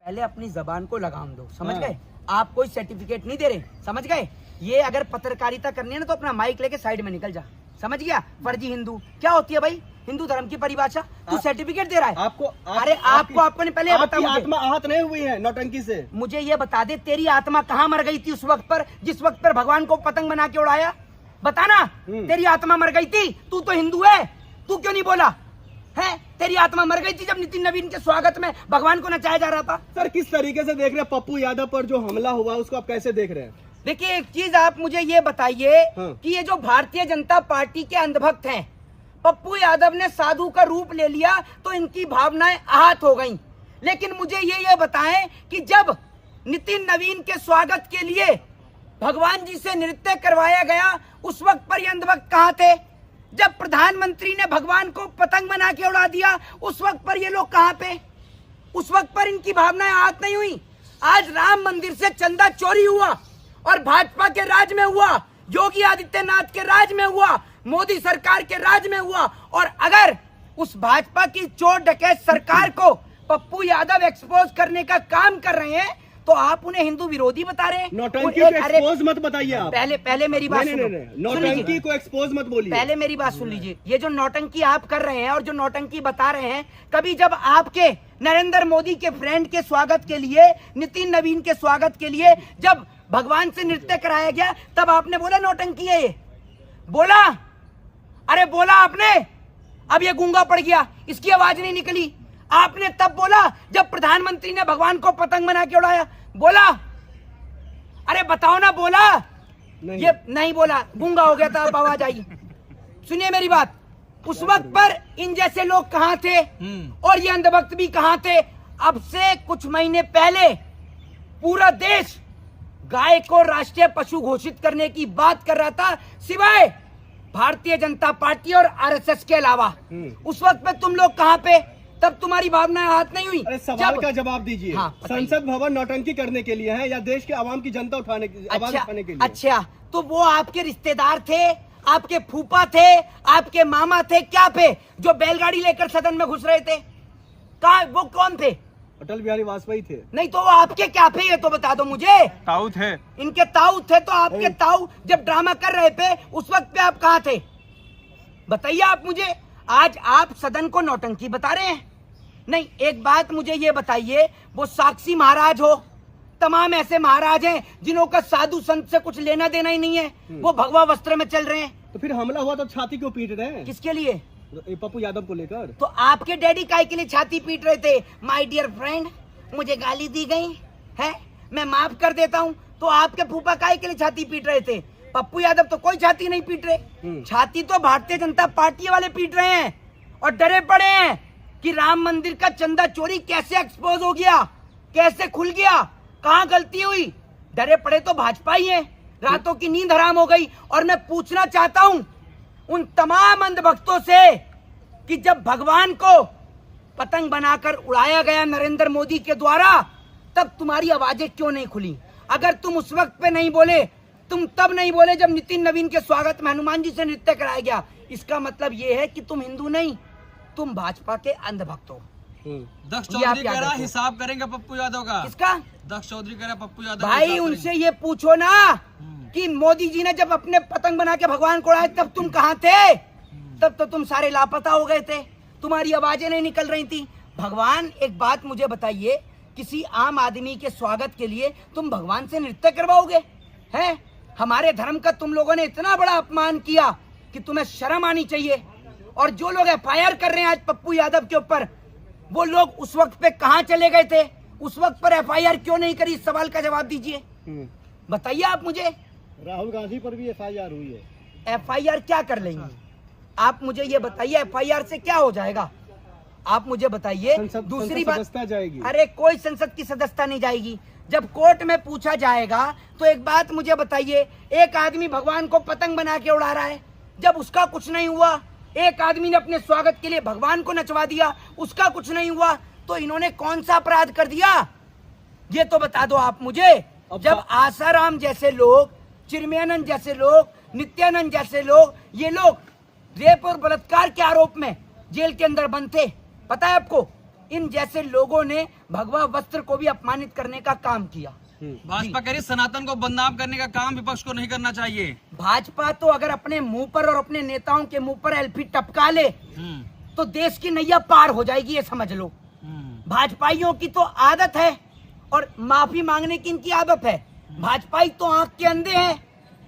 पहले अपनी जबान को लगाम दो, समझ गए? आप कोई सर्टिफिकेट नहीं दे रहे, समझ गए? ये अगर पत्रकारिता करनी है ना तो अपना माइक लेके साइड में निकल जा, समझ गया? फर्जी हिंदू क्या होती है भाई? हिंदू धर्म की परिभाषा तू सर्टिफिकेट दे रहा है आपको अरे आपको ने पहले बता, मुझे आत्मा आहत नहीं हुई है नौटंकी से? मुझे ये बता दे, तेरी आत्मा कहाँ मर गई थी उस वक्त पर जिस वक्त पर भगवान को पतंग बना के उड़ाया? बताना, तेरी आत्मा मर गई थी? तू तो हिंदू है, तू क्यों नहीं बोला है? तेरी आत्मा मर गई थी जब नितिन नवीन के स्वागत में भगवान को नचाया जा रहा था। सर किस तरीके से देख रहे हैं पप्पू यादव पर जो हमला हुआ उसको आप कैसे देख रहे हैं? देखिए एक चीज आप मुझे ये बताइए कि ये जो भारतीय जनता पार्टी के अंधभक्त हैं, पप्पू यादव ने साधु का रूप ले लिया तो इनकी भावनाएं आहत हो गईं। लेकिन मुझे ये बताएं कि जब नितिन नवीन के स्वागत के लिए भगवान जी से नृत्य करवाया गया उस वक्त पर ये अंधभक्त कहाँ थे? जब प्रधानमंत्री ने भगवान को पतंग बना के उड़ा दिया उस वक्त पर ये लोग कहाँ पे? उस वक्त पर इनकी भावनाएं आहत नहीं हुई। आज राम मंदिर से चंदा चोरी हुआ और भाजपा के राज में हुआ, योगी आदित्यनाथ के राज में हुआ, मोदी सरकार के राज में हुआ, और अगर उस भाजपा की चोर डकैत सरकार को पप्पू यादव एक्सपोज करने का काम कर रहे हैं तो आप उन्हें हिंदू विरोधी बता रहे हैं। नौटंकी को एक्सपोज मत बताइए आप। पहले मेरी बात सुनो। नौटंकी को एक्सपोज मत बोलिए। पहले मेरी बात सुन लीजिए। ये जो नौटंकी आप कर रहे हैं और जो नौटंकी बता रहे हैं, कभी जब आपके नरेंद्र मोदी के फ्रेंड के स्वागत के लिए, नितिन नवीन के स्वागत के लिए जब भगवान से नृत्य कराया गया तब आपने बोला नौटंकी है? ये बोला? अरे बोला आपने? अब ये गूंगा पड़ गया, इसकी आवाज नहीं निकली। आपने तब बोला जब प्रधानमंत्री ने भगवान को पतंग बना के उड़ाया, बोला? अरे बताओ ना, बोला? नहीं। ये नहीं बोला, गूंगा हो गया था, अब आवाज आई। सुनिए मेरी बात, उस वक्त पर इन जैसे लोग कहाँ थे और ये अंधभक्त भी कहाँ थे? अब से कुछ महीने पहले पूरा देश गाय को राष्ट्रीय पशु घोषित करने की बात कर रहा था, सिवाय भारतीय जनता पार्टी और आरएसएस के अलावा। उस वक्त पे तुम लोग कहाँ पे? तब तुम्हारी भावनाएं आहत नहीं हुई? अरे सवाल का जवाब दीजिए। हाँ, संसद भवन नौटंकी करने के लिए है या देश के आवाम की जनता उठाने की आवाज उठाने के लिए? अच्छा, तो वो आपके रिश्तेदार थे, आपके फूफा थे, आपके मामा थे, क्या थे जो बैलगाड़ी लेकर सदन में घुस रहे थे? कहा वो कौन थे? अटल बिहारी वाजपेयी थे। नहीं तो वो आपके क्या थे ये तो बता दो मुझे। ताऊ थे। इनके ताऊ थे, तो आपके ताऊ जब ड्रामा कर रहे थे उस वक्त पे आप कहाँ थे? बताइए आप मुझे। आज आप सदन को नौटंकी बता रहे हैं। नहीं, एक बात मुझे ये बताइए, वो साक्षी महाराज हो, तमाम ऐसे महाराज हैं जिन्हों का साधु संत से कुछ लेना देना ही नहीं है, वो भगवा वस्त्र में चल रहे हैं, तो फिर हमला हुआ तो छाती क्यों पीट रहे हैं? किसके लिए? पप्पू यादव को लेकर। तो आपके डैडी काय के लिए छाती पीट रहे थे? माय डियर फ्रेंड, मुझे गाली दी गई है, मैं माफ कर देता हूँ। तो आपके फूफा काय के लिए छाती पीट रहे थे? पप्पू यादव तो कोई छाती नहीं पीट रहे। छाती तो भारतीय जनता पार्टी वाले पीट रहे हैं और डरे पड़े हैं कि राम मंदिर का चंदा चोरी कैसे एक्सपोज हो गया, कैसे खुल गया, कहाँ गलती हुई। डरे पड़े तो भाजपा ही है। रातों की नींद हराम हो गई। और मैं पूछना चाहता हूँ उन तमाम अंधभक्तों से कि जब भगवान को पतंग बनाकर उड़ाया गया नरेंद्र मोदी के द्वारा, तब तुम्हारी आवाजें क्यों नहीं खुली? अगर तुम उस वक्त पे नहीं बोले, तुम तब नहीं बोले जब नितिन नवीन के स्वागत में हनुमान जी से नृत्य कराया गया, इसका मतलब ये है कि तुम हिंदू नहीं, तुम भाजपा के अंधभक्त हो। दक्ष चौधरी कह रहा हिसाब करेंगे पप्पू यादव का। किसका? दक्ष चौधरी कह रहा पप्पू यादव। भाई उनसे ये पूछो ना कि मोदी जी ने जब अपने पतंग बना के भगवान को उड़ाया तब तुम कहाँ थे? तब तो तुम सारे लापता हो गए थे, तुम्हारी आवाजें नहीं निकल रही थी। भगवान, एक बात मुझे बताइए, किसी आम आदमी के स्वागत के लिए तुम भगवान से नृत्य करवाओगे? हैं? हमारे धर्म का तुम लोगों ने इतना बड़ा अपमान किया कि तुम्हें शर्म आनी चाहिए। और जो लोग एफआईआर कर रहे हैं आज पप्पू यादव के ऊपर, वो लोग उस वक्त पे कहाँ चले गए थे? उस वक्त पर एफआईआर क्यों नहीं करी? इस सवाल का जवाब दीजिए, बताइए आप मुझे। राहुल गांधी पर भी एफआईआर हुई है। एफआईआर क्या कर लेंगे आप मुझे ये बताइए? एफआईआर से क्या हो जाएगा आप मुझे बताइए। दूसरी बात, जाएगी। अरे कोई संसद की सदस्यता नहीं जाएगी। जब कोर्ट में पूछा जाएगा तो एक बात मुझे बताइए, एक आदमी भगवान को पतंग बना के उड़ा रहा है, जब उसका कुछ नहीं हुआ, एक आदमी ने अपने स्वागत के लिए भगवान को नचवा दिया, उसका कुछ नहीं हुआ, तो इन्होंने कौन सा अपराध कर दिया? ये तो बता दो आप मुझे। जब आसाराम जैसे लोग, चिन्मयानंद जैसे लोग, नित्यानंद जैसे लोग, ये लोग रेप और बलात्कार के आरोप में जेल के अंदर बंद थे, पता है आपको? इन जैसे लोगों ने भगवा वस्त्र को भी अपमानित करने का काम किया। भाजपा कह रही सनातन को बदनाम करने का काम विपक्ष को नहीं करना चाहिए। भाजपा तो अगर अपने मुंह पर और अपने नेताओं के मुंह पर एल्फी टपका ले तो देश की नैया पार हो जाएगी, ये समझ लो। भाजपाइयों की तो आदत है और माफी मांगने की इनकी आदत है। भाजपाई तो आंख के अंधे हैं,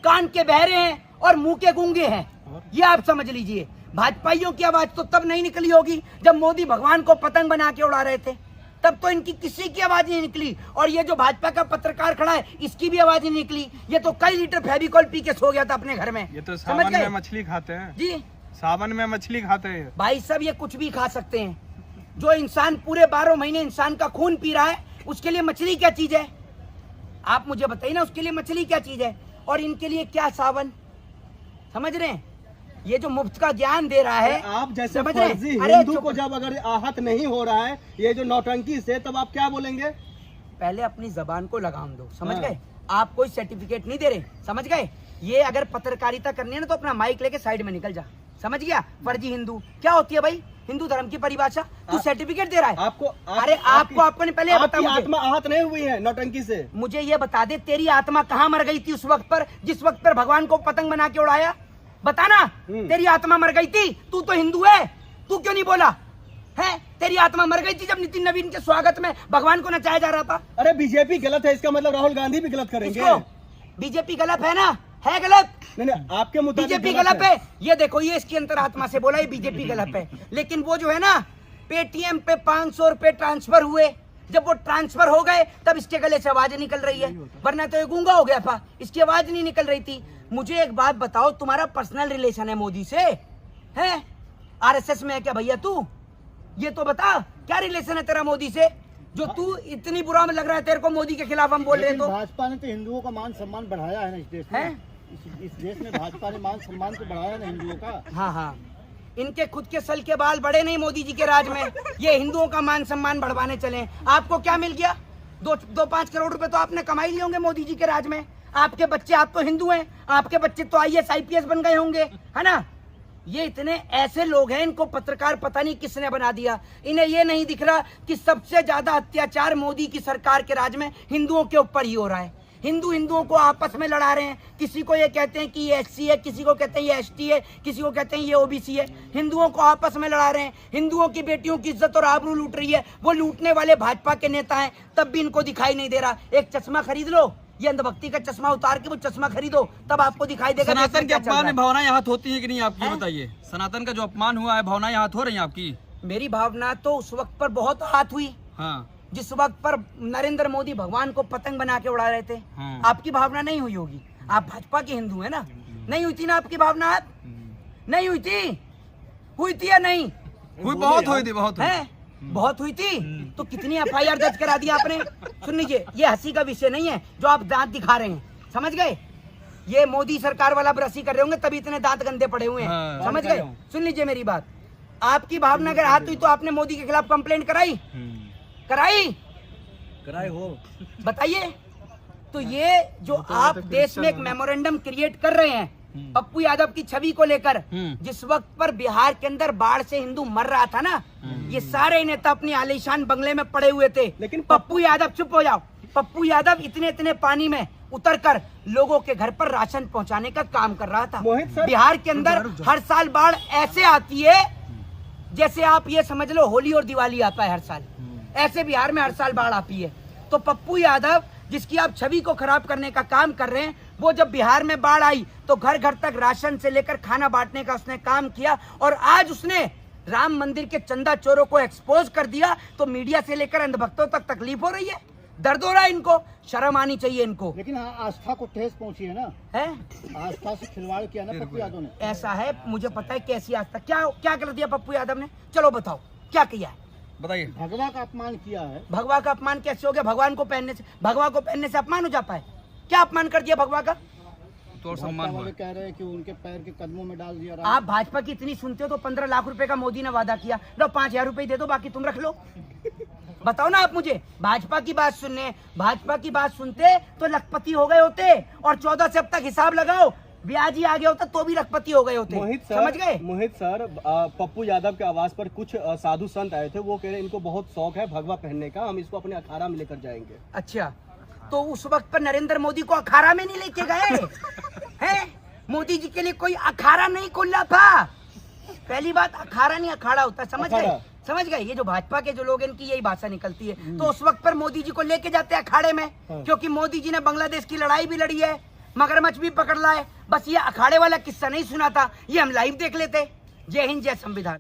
कान के बहरे हैं और मुंह के गूंगे हैं, ये आप समझ लीजिए। भाजपाइयों की आवाज तो तब नहीं निकली होगी जब मोदी भगवान को पतंग बना के उड़ा रहे थे, तब तो इनकी किसी की आवाज नहीं निकली। और ये जो भाजपा का पत्रकार खड़ा है इसकी भी आवाज नहीं निकली। ये तो कई लीटर फेविकॉल पी के सो गया था अपने घर में। ये तो सावन में मछली खाते हैं जी, सावन में मछली खाते हैं भाई सब ये कुछ भी खा सकते हैं। जो इंसान पूरे 12 महीने इंसान का खून पी रहा है उसके लिए मछली क्या चीज है? आप मुझे बताइए ना, उसके लिए मछली क्या चीज है और इनके लिए क्या सावन? समझ रहे हैं? ये जो मुफ्त का ज्ञान दे रहा है, आप जैसे समझ रहे फर्जी हैं? अरे हिंदू चुप- को जब अगर आहत नहीं हो रहा है ये जो नौटंकी से, तब आप क्या बोलेंगे? पहले अपनी जबान को लगाम दो, समझ हाँ। गए? आप कोई सर्टिफिकेट नहीं दे रहे, समझ गए? ये अगर पत्रकारिता करनी है ना तो अपना माइक लेके साइड में निकल जा, समझ गया? फर्जी हिंदू क्या होती है भाई? हिंदू धर्म की परिभाषा तू सर्टिफिकेट दे रहा है? अरे आपको ने पहले बता मुझे, आत्मा आहत नहीं हुई है नौटंकी से? मुझे ये बता दे तेरी आत्मा कहाँ मर गई थी उस वक्त पर जिस वक्त पर भगवान को पतंग बना के उड़ाया? बताना, तेरी आत्मा मर गई थी? तू तो हिंदू है, तू क्यों नहीं बोला है? तेरी आत्मा मर गई थी जब नितिन नवीन के स्वागत में भगवान को नचाया जा रहा था। अरे बीजेपी गलत है, इसका मतलब राहुल गांधी भी गलत करेंगे? बीजेपी गलत है ना? है गलत? नहीं, आपके मुताबिक बीजेपी गलत है। ये देखो, ये इसकी अंतरात्मा से बोला, ये बीजेपी गलत है। लेकिन वो जो है ना, पेटीएम पे 500 रुपए ट्रांसफर हुए, जब वो ट्रांसफर हो गए तब इसके गले से आवाज निकल रही है, वरना तो ये गूंगा हो गया था, इसकी आवाज नहीं निकल रही थी। मुझे एक बात बताओ, तुम्हारा पर्सनल रिलेशन है मोदी से? है आरएसएस में है क्या भैया तू? ये तो बता, क्या रिलेशन है तेरा मोदी से जो तू इतनी बुरा में लग रहा है तेरे को मोदी के खिलाफ हम बोल रहे हैं? तो भाजपा ने तो हिंदुओं का मान सम्मान बढ़ाया है ना इस देश में। है? इस देश में भाजपा ने मान सम्मान तो बढ़ाया है ना हिंदुओं का। हाँ हाँ, इनके खुद के सल के बाल बड़े नहीं मोदी जी के राज में, ये हिंदुओं का मान सम्मान बढ़वाने चले। आपको क्या मिल गया? 2-5 करोड़ रुपए तो आपने कमाई लिए होंगे मोदी जी के राज में। आपके बच्चे, आप तो हिंदू हैं, आपके बच्चे तो IAS IPS बन गए होंगे, है ना? ये इतने ऐसे लोग हैं, इनको पत्रकार पता नहीं किसने बना दिया। इन्हें ये नहीं दिख रहा कि सबसे ज्यादा अत्याचार मोदी की सरकार के राज में हिंदुओं के ऊपर ही हो रहा है। हिंदुओं को आपस में लड़ा रहे हैं। किसी को ये कहते हैं कि ये SC है, किसी को कहते हैं ये ST है, किसी को कहते हैं ये OBC है। हिंदुओं को आपस में लड़ा रहे हैं। हिंदुओं की बेटियों की इज्जत और आबरू लूट रही है। वो लूटने वाले भाजपा के नेता हैं, तब भी इनको दिखाई नहीं दे रहा। एक चश्मा खरीद लो, ये अंधभक्ति का चश्मा उतार के वो चश्मा खरीदो, तब आपको दिखाई देगा। सनातन के अपमान में भावनाएं यहाँ होती है कि नहीं आपकी? बताइए, सनातन का जो अपमान हुआ है, भावनाएं यहाँ हो रही हैं आपकी? मेरी भावना तो उस वक्त पर बहुत आहत हुई हाँ, जिस वक्त पर नरेंद्र मोदी भगवान को पतंग बना के उड़ा रहे थे। हाँ। आपकी भावना नहीं हुई होगी, आप भाजपा के हिंदू है ना? नहीं हुई थी ना आपकी भावना? आप नहीं हुई थी? हुई थी या नहीं? हुई, बहुत हुई थी, बहुत हुई। है? बहुत हुई थी। तो कितनी FIR दर्ज करा दी आपने? सुन लीजिए, ये हंसी का विषय नहीं है जो आप दांत दिखा रहे हैं, समझ गए? ये मोदी सरकार वाला ब्रशी कर रहे होंगे तभी इतने दांत गंदे पड़े हुए हैं। हाँ, समझ गए? सुन लीजिए मेरी बात, आपकी भावना अगर हाथ हुई तो आपने मोदी के खिलाफ कंप्लेंट कराई? कराई हो बताइए। तो ये जो आप देश में एक मेमोरेंडम क्रिएट कर रहे हैं पप्पू यादव की छवि को लेकर, जिस वक्त पर बिहार के अंदर बाढ़ से हिंदू मर रहा था ना, ये सारे नेता अपनी आलीशान बंगले में पड़े हुए थे। लेकिन पप्पू यादव, चुप हो जाओ, पप्पू यादव इतने पानी में उतरकर लोगों के घर पर राशन पहुंचाने का काम कर रहा था। मोहित सर, बिहार के अंदर हर साल बाढ़ ऐसे आती है जैसे आप ये समझ लो होली और दिवाली आता है हर साल, ऐसे बिहार में हर साल बाढ़ आती है। तो पप्पू यादव जिसकी आप छवि को खराब करने का काम कर रहे हैं, वो जब बिहार में बाढ़ आई तो घर घर तक राशन से लेकर खाना बांटने का उसने काम किया, और आज उसने राम मंदिर के चंदा चोरों को एक्सपोज कर दिया। तो मीडिया से लेकर अंधभक्तों तक तकलीफ हो रही है, दर्द हो रहा है इनको, शर्म आनी चाहिए इनको। लेकिन आस्था को ठेस पहुंची है ना, है? आस्था से खिलवाड़ किया ना पप्पू यादव ने। ऐसा है, मुझे पता है कैसी आस्था, क्या कर दिया पप्पू यादव ने? चलो बताओ क्या किया है? बताइए। भगवा का अपमान किया है। भगवा का अपमान कैसे हो गया? भगवा को पहनने से अपमान हो जाता है? क्या अपमान कर दिया भगवा का? तो और सम्मान भाजपा हुआ। वाले कह रहे हैं कि उनके पैर के कदमों में डाल दिया। आप भाजपा की इतनी सुनते हो तो 15 लाख रुपए का मोदी ने वादा किया, लो 5,000 रुपए दे दो, बाकी तुम रख लो। बताओ ना आप मुझे, भाजपा की बात सुनते तो लखपति हो गए होते, और 14 से अब तक हिसाब लगाओ ब्याज ही आ गया होता तो भी लखपति हो गए होते। समझ गए? मोहित सर, पप्पू यादव के आवास पर कुछ साधु संत आए थे, वो कह रहे इनको बहुत शौक है भगवा पहनने का, हम इसको अपने अखाड़ा में लेकर जाएंगे। अच्छा, तो उस वक्त पर नरेंद्र मोदी को अखाड़ा में नहीं लेके गए हैं? मोदी जी के लिए कोई अखाड़ा नहीं खुला था। पहली बात, अखाड़ा नहीं अखाड़ा होता, समझ गए? समझ गए? ये जो भाजपा के जो लोग हैं, इनकी यही भाषा निकलती है। तो उस वक्त पर मोदी जी को लेके जाते हैं अखाड़े में, क्योंकि मोदी जी ने बांग्लादेश की लड़ाई भी लड़ी है, मगरमच्छ भी पकड़ लाए। बस ये अखाड़े वाला किस्सा नहीं सुना था, ये हम लाइव देख लेते। जय हिंद, जय संविधान।